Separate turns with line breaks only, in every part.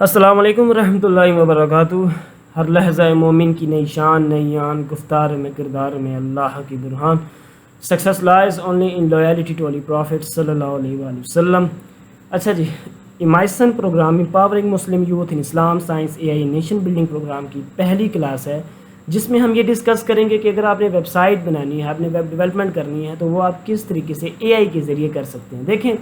अस्सलाम वालेकुम रहमतुल्लाहि व बरकातुहू। हर लहज़ा मोमिन की नई शान नई आन, गुफ्तार में किरदार में अल्लाह की बुरहान। Success lies only in loyalty to Ali prophet सल्लल्लाहु अलैहि वसल्लम। अच्छा जी, इमाइसन programme empowering Muslim youth in Islam science AI nation building programme की पहली क्लास है, जिसमें हम ये डिस्कस करेंगे कि अगर आपने वेबसाइट बनानी है, आपने वेब डेवलपमेंट करनी है, तो वो आप किस तरीके से एआई के ज़रिए कर सकते हैं। देखें,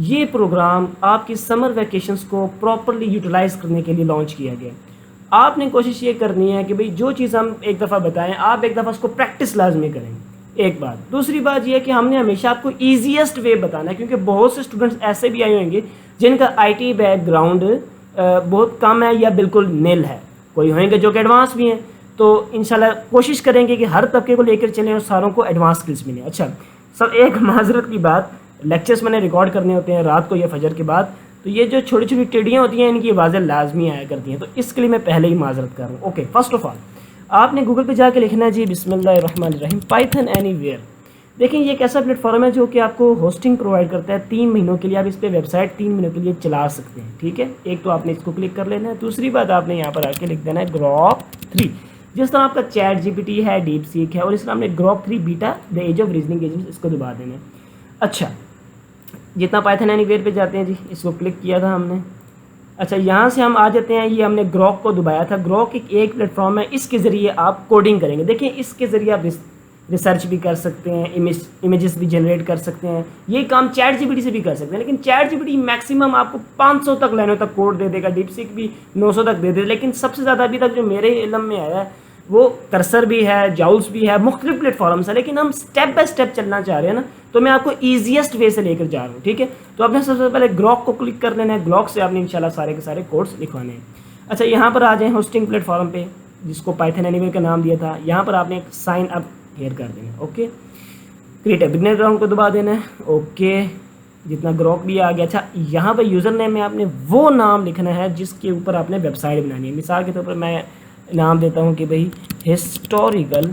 ये प्रोग्राम आपकी समर वैकेशंस को प्रॉपरली यूटिलाइज़ करने के लिए लॉन्च किया गया। आपने कोशिश ये करनी है कि भाई जो चीज़ हम एक दफ़ा बताएं, आप एक दफ़ा उसको प्रैक्टिस लाजमी करें। एक बात। दूसरी बात यह है कि हमने हमेशा आपको ईजीएस्ट वे बताना है, क्योंकि बहुत से स्टूडेंट्स ऐसे भी आए होंगे जिनका आईटी बैकग्राउंड बहुत कम है या बिल्कुल नील है। कोई होंगे जो कि एडवांस भी हैं। तो इंशाल्लाह कोशिश करेंगे कि हर तबके को लेकर चलें और सारों को एडवांस स्किल्स मिलें। अच्छा सर, एक माजरत की बात, लेक्चर्स मैंने रिकॉर्ड करने होते हैं रात को या फजर के बाद, तो ये जो छोटी छोटी टिड्डियाँ होती हैं इनकी आवाज़ें लाजमी आया करती हैं, तो इसके लिए मैं पहले ही माजरत कर रहा हूँ। ओके, फर्स्ट ऑफ ऑल आपने गूगल पे जाके लिखना है जी बिस्मिल्लाहिर्रहमानिर्रहीम पाइथन एनीवेयर। देखिए, ये एक ऐसा प्लेटफॉर्म है जो कि आपको होस्टिंग प्रोवाइड करता है 3 महीनों के लिए। आप इस पर वेबसाइट 3 महीनों के लिए चला सकते हैं। ठीक है, एक तो आपने इसको क्लिक कर लेना है। दूसरी बात, आपने यहाँ पर आके लिख देना है ग्रॉक 3। जिस तरह आपका चैट जीपीटी है, डीप सीक है, और इस तरह हमने Grok 3 beta the age of reasoning agent, इसको दबा देना है। अच्छा, जितना पाइथन एनीवेयर पे जाते हैं जी, इसको क्लिक किया था हमने। अच्छा, यहाँ से हम आ जाते हैं, ये हमने ग्रॉक को दबाया था। ग्रॉक एक प्लेटफॉर्म है, इसके ज़रिए आप कोडिंग करेंगे। देखिए, इसके ज़रिए आप रिसर्च भी कर सकते हैं, इमेजेस भी जनरेट कर सकते हैं। ये काम चैट जीपीटी से भी कर सकते हैं, लेकिन चैट जीपीटी मैक्सिमम आपको 500 तक लाइनों तक कोड दे देगा, डीपसीक भी 900 तक दे देगा। लेकिन सबसे ज़्यादा अभी तक जो मेरे इल्म में आया है वो कर्सर भी है, जाउल्स भी है, मुख्तलिफ प्लेटफॉर्म्स है। लेकिन हम स्टेप बाय स्टेप चलना चाह रहे हैं ना, तो मैं आपको ईजीएस्ट वे से लेकर जा रहा हूँ। ठीक है, तो आपने सबसे पहले ग्रॉक को क्लिक कर लेना है। ग्रॉक से आपने इंशाल्लाह सारे के सारे कोड्स लिखवाने हैं। अच्छा, यहाँ पर आ जाएँ होस्टिंग प्लेटफॉर्म पे, जिसको पाइथन एनीवेयर का नाम दिया था। यहाँ पर आपने एक साइन अप हेयर कर देना है। Okay, create a beginner account को दबा देना है। ओके, जितना ग्रॉक भी आ गया। अच्छा, यहाँ पर यूज़र नेम में आपने वो नाम लिखना है जिसके ऊपर आपने वेबसाइट बनानी है। मिसाल के तौर पर मैं नाम देता हूँ कि भाई हिस्टोरिकल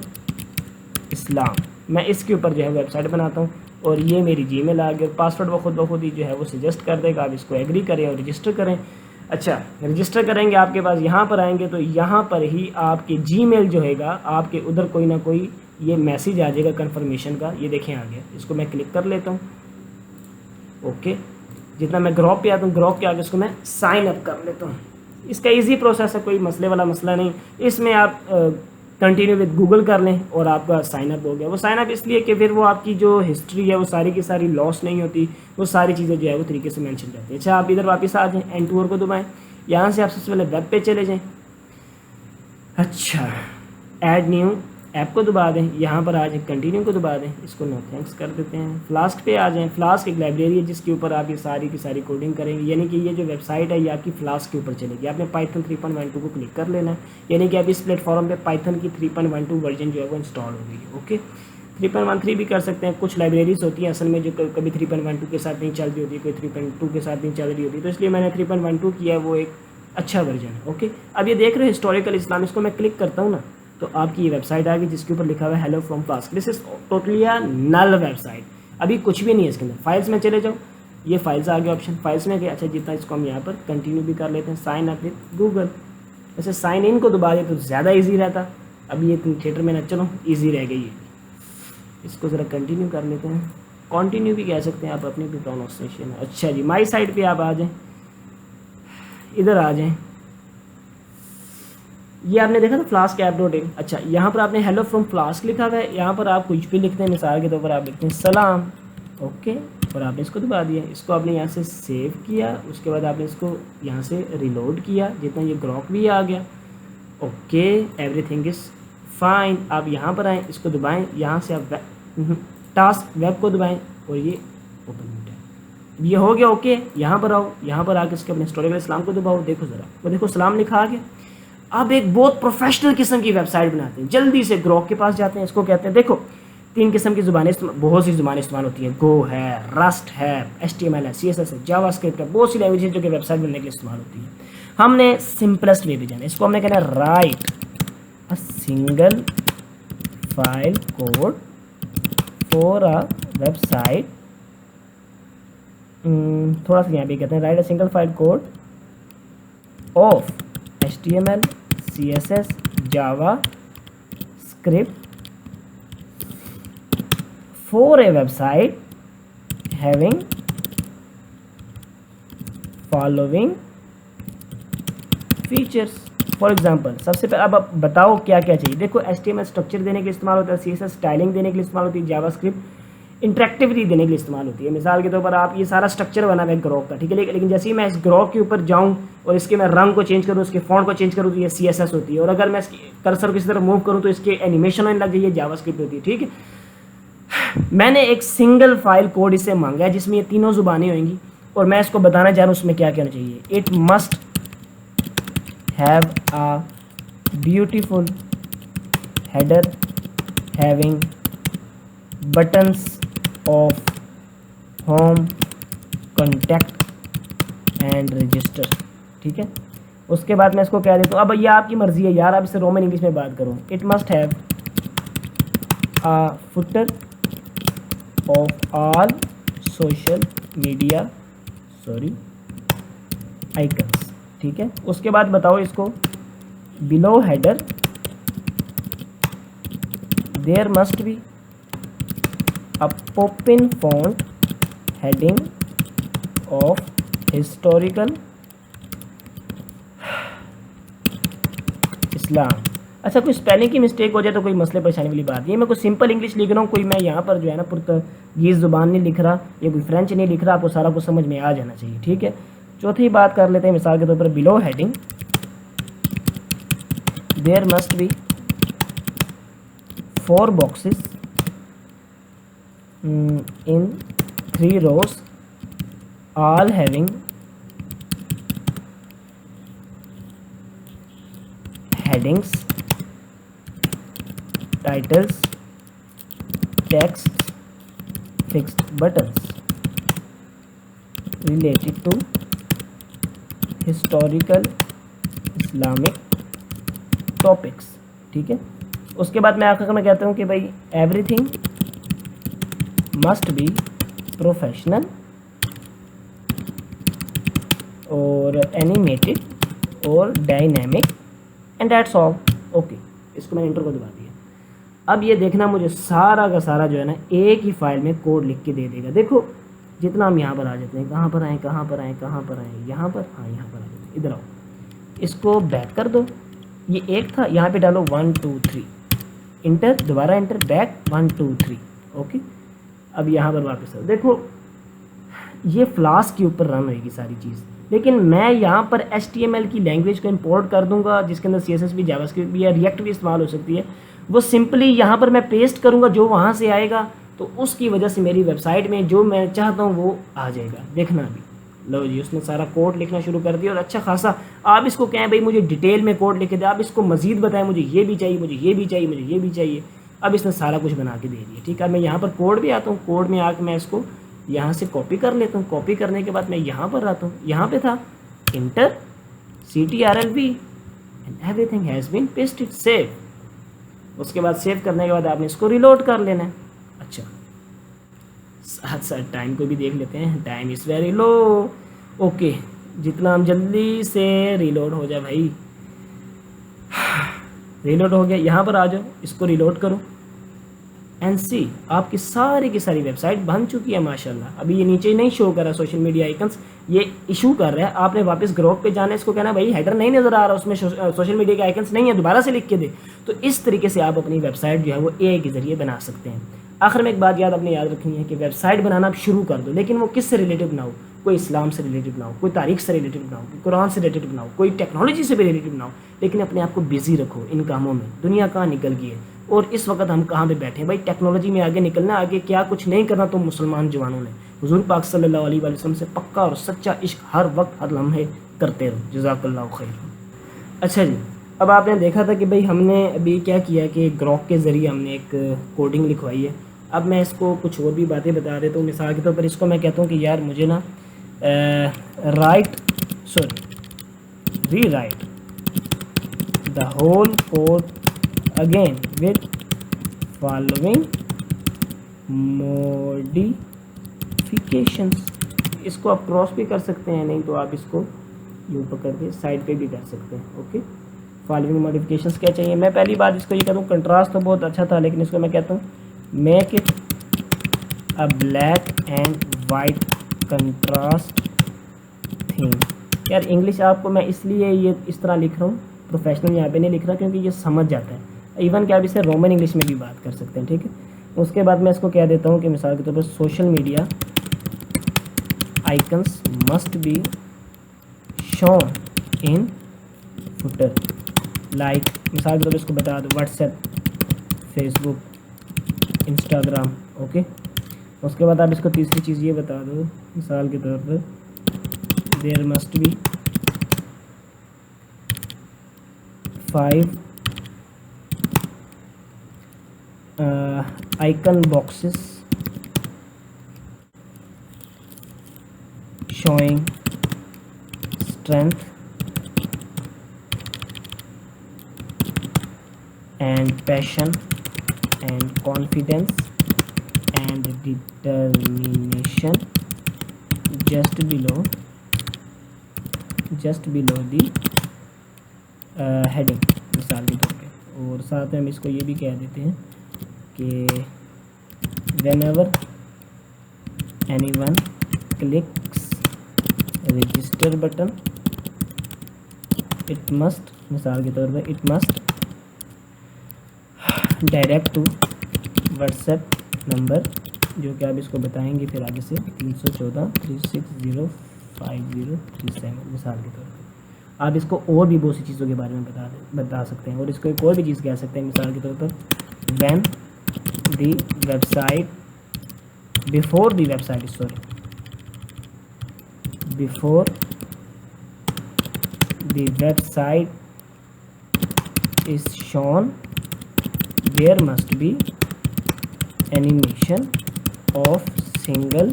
इस्लाम, मैं इसके ऊपर जो है वेबसाइट बनाता हूँ, और ये मेरी जीमेल आ गई। पासवर्ड वो खुद ब खुद ही जो है वो सजेस्ट कर देगा, आप इसको एग्री करें और रजिस्टर करें। अच्छा, रजिस्टर करेंगे, आपके पास यहाँ पर आएंगे तो यहाँ पर ही आपके जीमेल जो हैगा, आपके उधर कोई ना कोई ये मैसेज आ जाएगा कन्फर्मेशन का। ये देखें आ गया, इसको मैं क्लिक कर लेता हूँ। ओके, जितना मैं ग्रॉक पे आता हूँ, ग्रॉक के आगे इसको मैं साइन अप कर लेता हूँ। इसका इजी प्रोसेस है, कोई मसले वाला मसला नहीं। इसमें आप कंटिन्यू विद गूगल कर लें और आपका साइन अप हो गया। वो साइन अप इसलिए कि फिर वो आपकी जो हिस्ट्री है वो सारी की सारी लॉस नहीं होती, वो सारी चीज़ें जो है वो तरीके से मेंशन रहती है। अच्छा, आप इधर वापस आ जाएं, एंड टूर को दबाएं। यहाँ से आप सबसे पहले वेब पे चले जाएं। अच्छा, ऐड न्यू ऐप को दबा दें, यहाँ पर आ जाएं, कंटिन्यू को दबा दें, इसको नो थैंक्स कर देते हैं। फ्लास्क पे आ जाएं। फ्लास्क एक लाइब्रेरी है जिसके ऊपर आप ये सारी की सारी कोडिंग करेंगे, यानी कि ये जो वेबसाइट है ये आपकी फ्लास्क के ऊपर चलेगी। आपने पाइथन 3.12 को क्लिक कर लेना है, यानी कि अब इस प्लेटफॉर्म पे पाइथन की 3.12 वर्जन जो है वो इंस्टॉल हो गई है। ओके, 3.13 भी कर सकते हैं। कुछ लाइब्रेरीज होती हैं असल में जो कभी 3.12 के साथ नहीं चल रही होती, कोई 3.2 के साथ नहीं चल रही होती, तो इसलिए मैंने 3.12 किया है, वो एक अच्छा वर्जन है। ओके, अब ये देख रहे हो हिस्टोरिकल इस्लाम, इसको मैं क्लिक करता हूँ ना, तो आपकी ये वेबसाइट आ गई जिसके ऊपर लिखा हुआ है hello from Flask. This is totally a null website, अभी कुछ भी नहीं है इसके अंदर। फाइल्स में चले जाओ, ये फाइल्स आ गया, ऑप्शन फाइल्स में गए। अच्छा, जितना इसको हम यहाँ पर कंटिन्यू भी कर लेते हैं, साइन अप विद गूगल। वैसे साइन इन को दबा दे तो ज़्यादा ईजी रहता, अभी ये थिएटर में ना, चलो ईजी रह गई है। इसको ज़रा कंटिन्यू कर लेते हैं, कंटिन्यू भी कह सकते हैं आप, अपनी भी प्रोनाउंसिएशन है। अच्छा जी, माई साइट पे आप आ जाएं, इधर आ जाएं। ये आपने देखा था फ्लास्क ऐप डॉट इन। अच्छा, यहाँ पर आपने हेलो फ्रॉम फ्लास्क लिखा हुआ है, यहाँ पर आप कुछ भी लिखते हैं, मिसाल के तौर पर आप लिखते हैं सलाम। ओके, और आपने इसको दबा दिया, इसको आपने यहाँ से सेव किया, उसके बाद आपने इसको यहाँ से रिलोड किया, जितना ये ग्रॉक भी आ गया। Okay, everything is fine. आप यहाँ पर आएँ, इसको दबाएँ, यहाँ से आप टास्क वेब को दबाएँ और ये ओपन हो जाए। ये हो गया। ओके, यहाँ पर आओ, यहाँ पर आके इसके अपने हिस्टोरिकल इस्लाम को दबाओ, देखो ज़रा, वो देखो सलाम लिखा आ गया। अब एक बहुत प्रोफेशनल किस्म की वेबसाइट बनाते हैं, जल्दी से ग्रॉक के पास जाते हैं। इसको कहते हैं, देखो 3 किस्म की ज़ुबानें, बहुत सी ज़ुबानें इस्तेमाल होती हैं। गो है, रस्ट है, HTML है, CSS है, जावास्क्रिप्ट है, बहुत सी लैंग्वेजेस जो कि वेबसाइट बनने के लिए इस्तेमाल होती हैं। हमने सिंपलेस्ट वे पे जाना है, इसको हमने कहना है right a single file code for a website. थोड़ा सा यहाँ पे कहते हैं right a single file code of HTML, CSS, Java script for a website having following features. For example सबसे पहले अब आप बताओ क्या क्या चाहिए। देखो HTML स्ट्रक्चर देने के लिए इस्तेमाल होता है, CSS स्टाइलिंग देने के लिए इस्तेमाल होती है, जावास्क्रिप्ट इंटरेक्टिविटी देने के लिए इस्तेमाल होती है। मिसाल के तौर पर आप ये सारा स्ट्रक्चर बना हुआ है ग्रॉक का, ठीक है, लेकिन जैसे ही मैं इस ग्रॉक के ऊपर जाऊँ और इसके मैं रंग को चेंज करूँ, इसके फॉन्ट को चेंज करूँ, तो ये CSS होती है। और अगर मैं इसकी कर्सर को इसी तरह मूव करूँ तो इसके एनिमेशन होने लग जाए, ये जावास्क्रिप्ट होती है। ठीक है, मैंने एक सिंगल फाइल कोड इससे मांगा है जिसमें ये तीनों जुबानें होंगी और मैं इसको बताना चाह रहा हूँ उसमें क्या करना चाहिए। It must have a beautiful header having buttons of home, contact and register। ठीक है, उसके बाद मैं इसको कह देता हूँ, अब ये आपकी मर्जी है यार, आप इससे रोमन इंग्लिश में बात करो। It must have a footer of all social media icons। ठीक है, उसके बाद बताओ इसको below header there must be a Poppins font heading of historical Islam. अच्छा, कोई स्पेलिंग की मिस्टेक हो जाए तो कोई मसले परेशानी वाली बात नहीं। मैं कोई सिंपल इंग्लिश लिख रहा हूँ, कोई मैं यहाँ पर जो है ना पुर्तगीज़ ज़ुबान नहीं लिख रहा या कोई फ्रेंच नहीं लिख रहा, आपको सारा कुछ समझ में आ जाना चाहिए। ठीक है, चौथी बात कर लेते हैं, मिसाल के तौर पर below heading there must be 4 boxes in 3 rows all having headings, titles, text, fixed buttons related to historical Islamic topics. ठीक है, उसके बाद मैं आखिर में कहता हूँ कि भाई एवरीथिंग मस्ट बी प्रोफेशनल और एनिमेटेड और dynamic and that's all. Okay, इसको मैंने इंटर को दबा दिया। अब ये देखना, मुझे सारा का सारा जो है ना एक ही फाइल में कोड लिख के दे देगा। देखो जितना हम यहाँ पर आ जाते हैं, कहाँ पर आए, यहाँ पर आए, यहाँ पर, हाँ यहाँ पर आ जाते हैं, इधर आओ, इसको बैक कर दो। ये एक था, यहाँ पे डालो 1 2 3 इंटर, दोबारा इंटर, बैक 1 2 3। ओके, अब यहाँ पर वापस आओ। देखो ये फ्लास्क के ऊपर रन होगी सारी चीज़, लेकिन मैं यहाँ पर HTML की लैंग्वेज को इंपोर्ट कर दूंगा जिसके अंदर CSS भी, जावास्क्रिप्ट भी या रिएक्ट भी इस्तेमाल हो सकती है। वो सिंपली यहाँ पर मैं पेस्ट करूँगा, जो वहाँ से आएगा तो उसकी वजह से मेरी वेबसाइट में जो मैं चाहता हूँ वो आ जाएगा। देखना भी, लो जी उसने सारा कोड लिखना शुरू कर दिया और अच्छा खासा। आप इसको कहें भाई मुझे डिटेल में कोड लिख के दे, आप इसको मजीद बताएं, मुझे ये भी चाहिए, मुझे ये भी चाहिए, मुझे ये भी चाहिए। अब इसने सारा कुछ बना के दे दिया। ठीक है, मैं यहाँ पर कोड भी आता हूँ, कोड में आके मैं इसको यहाँ से कॉपी कर लेता हूँ। कॉपी करने के बाद मैं यहाँ पर आता हूँ, यहाँ पे था enter CTRL-V and everything has been pasted, save. उसके बाद सेव करने के बाद आपने इसको रिलोड कर लेना है। अच्छा, साथ साथ टाइम को भी देख लेते हैं, time is very low. Okay, जितना हम जल्दी से रिलोड हो जाए भाई। रिलोड हो गया, यहाँ पर आ जाओ, इसको रिलोड करो एंड सी आपकी सारी की सारी वेबसाइट बन चुकी है माशाल्लाह। अभी ये नीचे नहीं शो कर रहा सोशल मीडिया आइकन्स, ये इशू कर रहा है। आपने वापस ग्रुप पे जाना है, इसको कहना भाई हेडर नहीं नज़र आ रहा, उसमें सोशल मीडिया के आइकन्स नहीं है, दोबारा से लिख के दे। तो इस तरीके से आप अपनी वेबसाइट जो है वो AI के ज़रिए बना सकते हैं। आखिर में एक बात आपने याद रखनी है कि वेबसाइट बनाना आप शुरू कर दो, लेकिन वो किस से रिलेटेड बनाओ। कोई इस्लाम से रिलेटेड बनाओ, कोई तारीख से रिलेटेड बनाओ, कोई कुरान से रिलेटेड बनाओ, कोई टेक्नोलॉजी से भी रिलेटेड बनाओ, लेकिन अपने आप को बिजी रखो इन कामों में। दुनिया कहाँ निकल गई है और इस वक्त हम कहाँ पे बैठे हैं भाई। टेक्नोलॉजी में आगे निकलना, आगे क्या कुछ नहीं करना। तो मुसलमान जवानों ने हुजूर पाक सल्लल्लाहु अलैहि वसल्लम से पक्का और सच्चा इश्क हर वक्त हर लम्हे करते रहो। जज़ाकल्लाहु खैर। अच्छा जी, अब आपने देखा था कि भाई हमने अभी क्या किया कि ग्रॉक के ज़रिए हमने एक कोडिंग लिखवाई है। अब मैं इसको कुछ और भी बातें बता देता हूँ। मिसाल के तौर पर इसको मैं कहता हूँ कि यार मुझे ना rewrite the whole code again with following modifications. इसको आप क्रॉस भी कर सकते हैं, नहीं तो आप इसको ये ऊपर करके साइड पे भी कर सकते हैं। ओके, फॉलोइंग मॉडिफिकेशंस क्या चाहिए। मैं पहली बार इसको ये कहता हूँ, कंट्रास्ट तो बहुत अच्छा था, लेकिन इसको मैं कहता हूँ make it a black and white contrast theme. यार इंग्लिश आपको मैं इसलिए ये इस तरह लिख रहा हूँ, प्रोफेशनल यहाँ पे नहीं लिख रहा, क्योंकि ये समझ जाता है। इवन कि आप इसे रोमन इंग्लिश में भी बात कर सकते हैं, ठीक है। उसके बाद मैं इसको कह देता हूँ कि मिसाल के तौर पर social media icons must be shown in footer, like मिसाल के तौर पर इसको बता दो व्हाट्सएप, फेसबुक, इंस्टाग्राम। ओके, उसके बाद आप इसको तीसरी चीज़ ये बता दो, मिसाल के तौर पर there must be 5 icon boxes showing strength and passion and confidence and determination just below the heading, मिसाल के तौर पे। और साथ में हम इसको ये भी कह देते हैं कि whenever anyone clicks register button it must, मिसाल के तौर पे it must direct to WhatsApp number, जो कि आप इसको बताएंगे फिर आगे से 314-360-5037, मिसाल के तौर पे। आप इसको और भी बहुत सी चीज़ों के बारे में बता सकते हैं, और इसको एक और भी चीज़ कह सकते हैं, मिसाल के तौर पर when the website before the website is shown there must be animation of single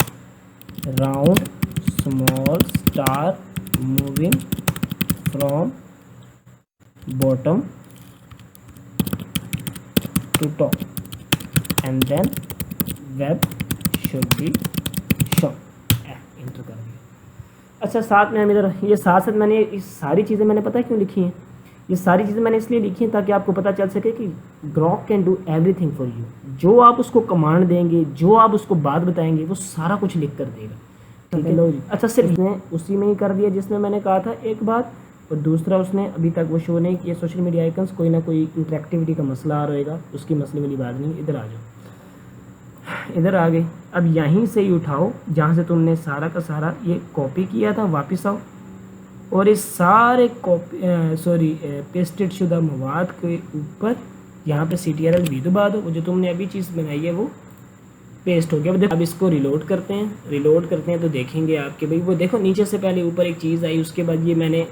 round small star moving from bottom to top and then web should be shown। Inter कर दिया। अच्छा, साथ में हम इधर ये साथ मैंने इस सारी चीज़ें मैंने पता है क्यों लिखी हैं, ये सारी चीज़ें मैंने इसलिए लिखी हैं ताकि आपको पता चल सके कि Grok can do everything for you. जो आप उसको कमांड देंगे, जो आप उसको बात बताएंगे, वो सारा कुछ लिख कर देगा, ठीक है। लो जी, अच्छा, सिर्फ उसने उसी में ही कर दिया जिसमें मैंने कहा था एक बात, और दूसरा उसने अभी तक वो शो नहीं किया। सोशल मीडिया आइकन्स कोई ना कोई इंटरेक्टिविटी का मसला आ रहेगा, उसकी मसले वाली बात नहीं। इधर आ जाओ, इधर आ गए। अब यहीं से ही उठाओ जहाँ से तुमने सारा का सारा ये कॉपी किया था, वापस आओ और इस सारे पेस्टेड शुदा मवाद के ऊपर यहाँ पे CTRL भी दबा दो। वो जो तुमने अभी चीज़ बनाई है वो पेस्ट हो गया। अब इसको रिलोड करते हैं तो देखेंगे आपके भाई वो देखो नीचे से पहले ऊपर एक चीज़ आई, उसके बाद ये मैंने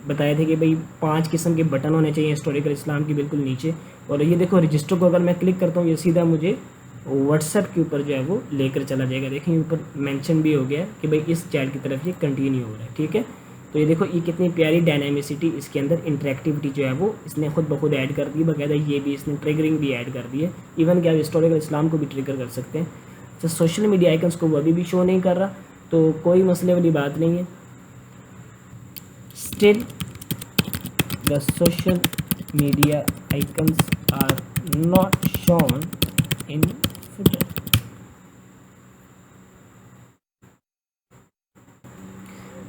बताया था कि भाई 5 किस्म के बटन होने चाहिए हिस्टोरिकल इस्लाम के बिल्कुल नीचे। और ये देखो रजिस्टर को अगर मैं क्लिक करता हूँ, ये सीधा मुझे व्हाट्सएप के ऊपर जो है वो लेकर चला जाएगा। देखें ऊपर मेंशन भी हो गया कि भाई इस चैट की तरफ ये कंटिन्यू हो रहा है, ठीक है। तो ये देखो ये कितनी प्यारी डायनामिसिटी इसके अंदर, इंटरेक्टिविटी जो है वो इसने खुद ब खुद ऐड कर दी। बाकायदा ये भी इसने ट्रिगरिंग भी ऐड कर दी है, इवन कि आप हिस्टोरिकल इस्लाम को भी ट्रिगर कर सकते हैं। तो सोशल मीडिया आइकन्स को वो अभी भी शो नहीं कर रहा, तो कोई मसले वाली बात नहीं है। Still the social media icons are not shown in footer.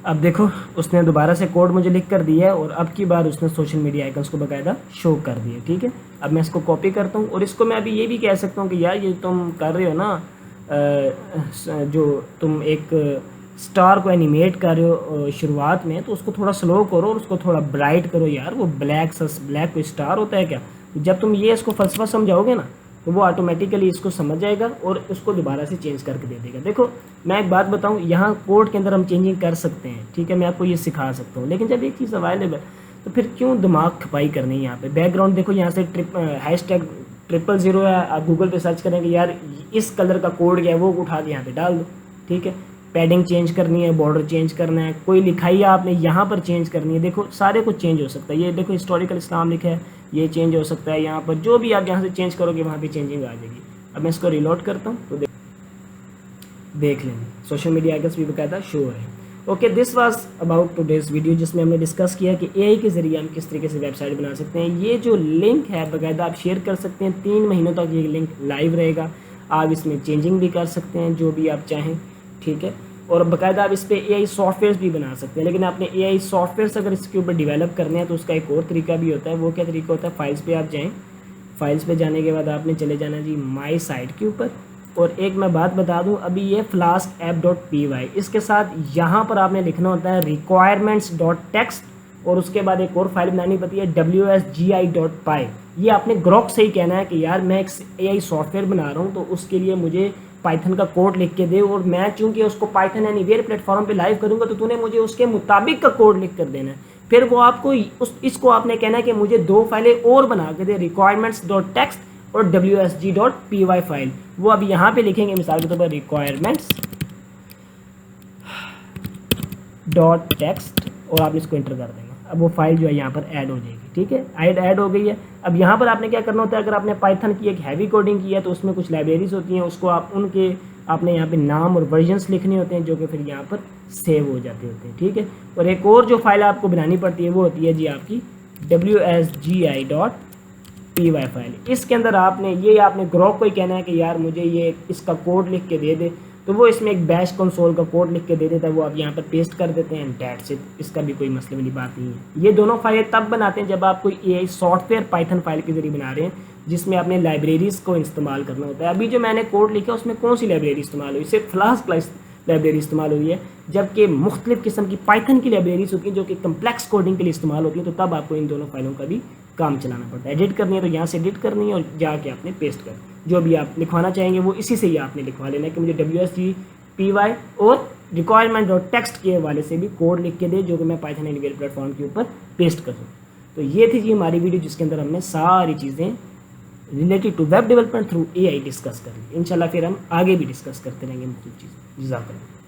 अब देखो उसने दोबारा से कोड मुझे लिख कर दिया है और अब की बार उसने सोशल मीडिया आइकन्स को बाकायदा शो कर दिया, ठीक है। अब मैं इसको कॉपी करता हूँ और इसको मैं अभी ये भी कह सकता हूँ कि यार ये तुम कर रहे हो ना, जो तुम एक स्टार को एनिमेट कर रहे हो शुरुआत में, तो उसको थोड़ा स्लो करो और उसको थोड़ा ब्राइट करो। यार वो ब्लैक कोई स्टार होता है क्या? जब तुम ये इसको फलसफा समझाओगे ना तो वो ऑटोमेटिकली इसको समझ जाएगा और उसको दोबारा से चेंज करके दे देगा। देखो मैं एक बात बताऊं, यहाँ कोड के अंदर हम चेंजिंग कर सकते हैं, ठीक है, मैं आपको ये सिखा सकता हूँ, लेकिन जब एक चीज़ अवेलेबल तो फिर क्यों दिमाग खपाई करनी है। यहाँ पे बैकग्राउंड देखो, यहाँ से #000 है, आप गूगल पे सर्च करेंगे यार इस कलर का कोड क्या है, वो उठा के यहाँ पे डाल दो, ठीक है। पैडिंग चेंज करनी है, बॉर्डर चेंज करना है, कोई लिखाई आपने यहाँ पर चेंज करनी है, देखो सारे कुछ चेंज हो सकता है। ये देखो हिस्टोरिकल इस्लाम लिखा है, ये चेंज हो सकता है यहाँ पर, जो भी आप यहाँ से चेंज करोगे वहाँ पे चेंजिंग आ जाएगी। अब मैं इसको रिलोड करता हूँ तो देख लेंगे सोशल मीडिया आइकन्स भी बाकायदा शो हो रहे हैं। Okay, this was about today's video, जिसमें हमने डिस्कस किया कि एआई के ज़रिए हम किस तरीके से वेबसाइट बना सकते हैं। ये जो लिंक है बाकायदा आप शेयर कर सकते हैं, 3 महीनों तक ये लिंक लाइव रहेगा। आप इसमें चेंजिंग भी कर सकते हैं जो भी आप चाहें, ठीक है। और बाकायदा आप इस पर एआई सॉफ्टवेयर भी बना सकते हैं। लेकिन आपने एआई सॉफ्टवेयर अगर इसके ऊपर डेवलप करने हैं तो उसका एक और तरीका भी होता है। वो क्या तरीका होता है, फाइल्स पे आप जाएँ, फाइल्स पे जाने के बाद आपने चले जाना जी माई साइट के ऊपर। और एक मैं बात बता दूं, अभी ये flask-app.py, इसके साथ यहाँ पर आपने लिखना होता है requirements.txt, और उसके बाद एक और फाइल बनानी पड़ती है wsgi.py। ये आपने ग्रोक से ही कहना है कि यार मैं एक एआई सॉफ्टवेयर बना रहा हूँ तो उसके लिए मुझे पाइथन का कोड लिख के दे, और मैं चूंकि उसको पाइथन एनीवेयर प्लेटफॉर्म पे लाइव करूँगा तो तूने मुझे उसके मुताबिक का कोड लिख कर देना है। फिर वो आपको इसको आपने कहना है कि मुझे 2 फाइलें और बना के दे, requirements.txt और wsg.py फाइल। वो अब यहाँ पे लिखेंगे मिसाल के तौर पर requirements.txt, और आप इसको एंटर कर देंगे। अब वो फाइल जो है यहाँ पर ऐड हो जाएगी, ठीक है, ऐड हो गई है। अब यहाँ पर आपने क्या करना होता है, अगर आपने पाइथन की एक हैवी कोडिंग की है तो उसमें कुछ लाइब्रेरीज होती हैं, उसको आप उनके आपने यहाँ पे नाम और वर्जन्स लिखने होते हैं जो कि फिर यहाँ पर सेव हो जाते होते हैं, ठीक है। और एक और जो फाइल आपको बनानी पड़ती है वो होती है जी आपकी wsgi.py फाइल। इसके अंदर आपने ग्रोक को ही कहना है कि यार मुझे ये इसका कोड लिख के दे दे, तो वो इसमें एक बैश कंसोल का कोड लिख के दे देता है, वो आप यहाँ पर पेस्ट कर देते हैं, दैट्स इट। इसका भी कोई मसले वाली बात नहीं है। ये दोनों फाइलें तब बनाते हैं जब आप कोई एआई सॉफ्टवेयर पाइथन फाइल के जरिए बना रहे हैं जिसमें आपने लाइब्रेरीज़ को इस्तेमाल करना होता है। अभी जो मैंने कोड लिखा उसमें कौन सी लाइब्रेरी इस्तेमाल हुई, सिर्फ फ्लास्क लाइब्रेरी इस्तेमाल हुई है, जबकि मुख्तलिफ किस्म की पाइथन की लाइब्रेरीज होती हैं जो कि कम्प्लेक्स कोडिंग के लिए इस्तेमाल होती हैं। तो तब आपको इन दोनों फाइलों का भी काम चलाना पड़ता है। एडिट करनी है तो यहाँ से एडिट करनी है और जाके आपने पेस्ट कर, जो भी आप लिखवाना चाहेंगे वो इसी से ही आपने लिखवा लेना है कि मुझे wsg.py और requirement.txt के हवाले से भी कोड लिख के दे जो कि मैं पाइथन एनीवेयर प्लेटफॉर्म के ऊपर पेस्ट कर दूँ। तो ये थी जी हमारी वीडियो जिसके अंदर हमने सारी चीज़ें related to web development through AI discuss कर ली। इंशाल्लाह फिर हम आगे भी डिस्कस करते रहेंगे मुख्तलिफ चीज़ें। जज़ाकल्लाह।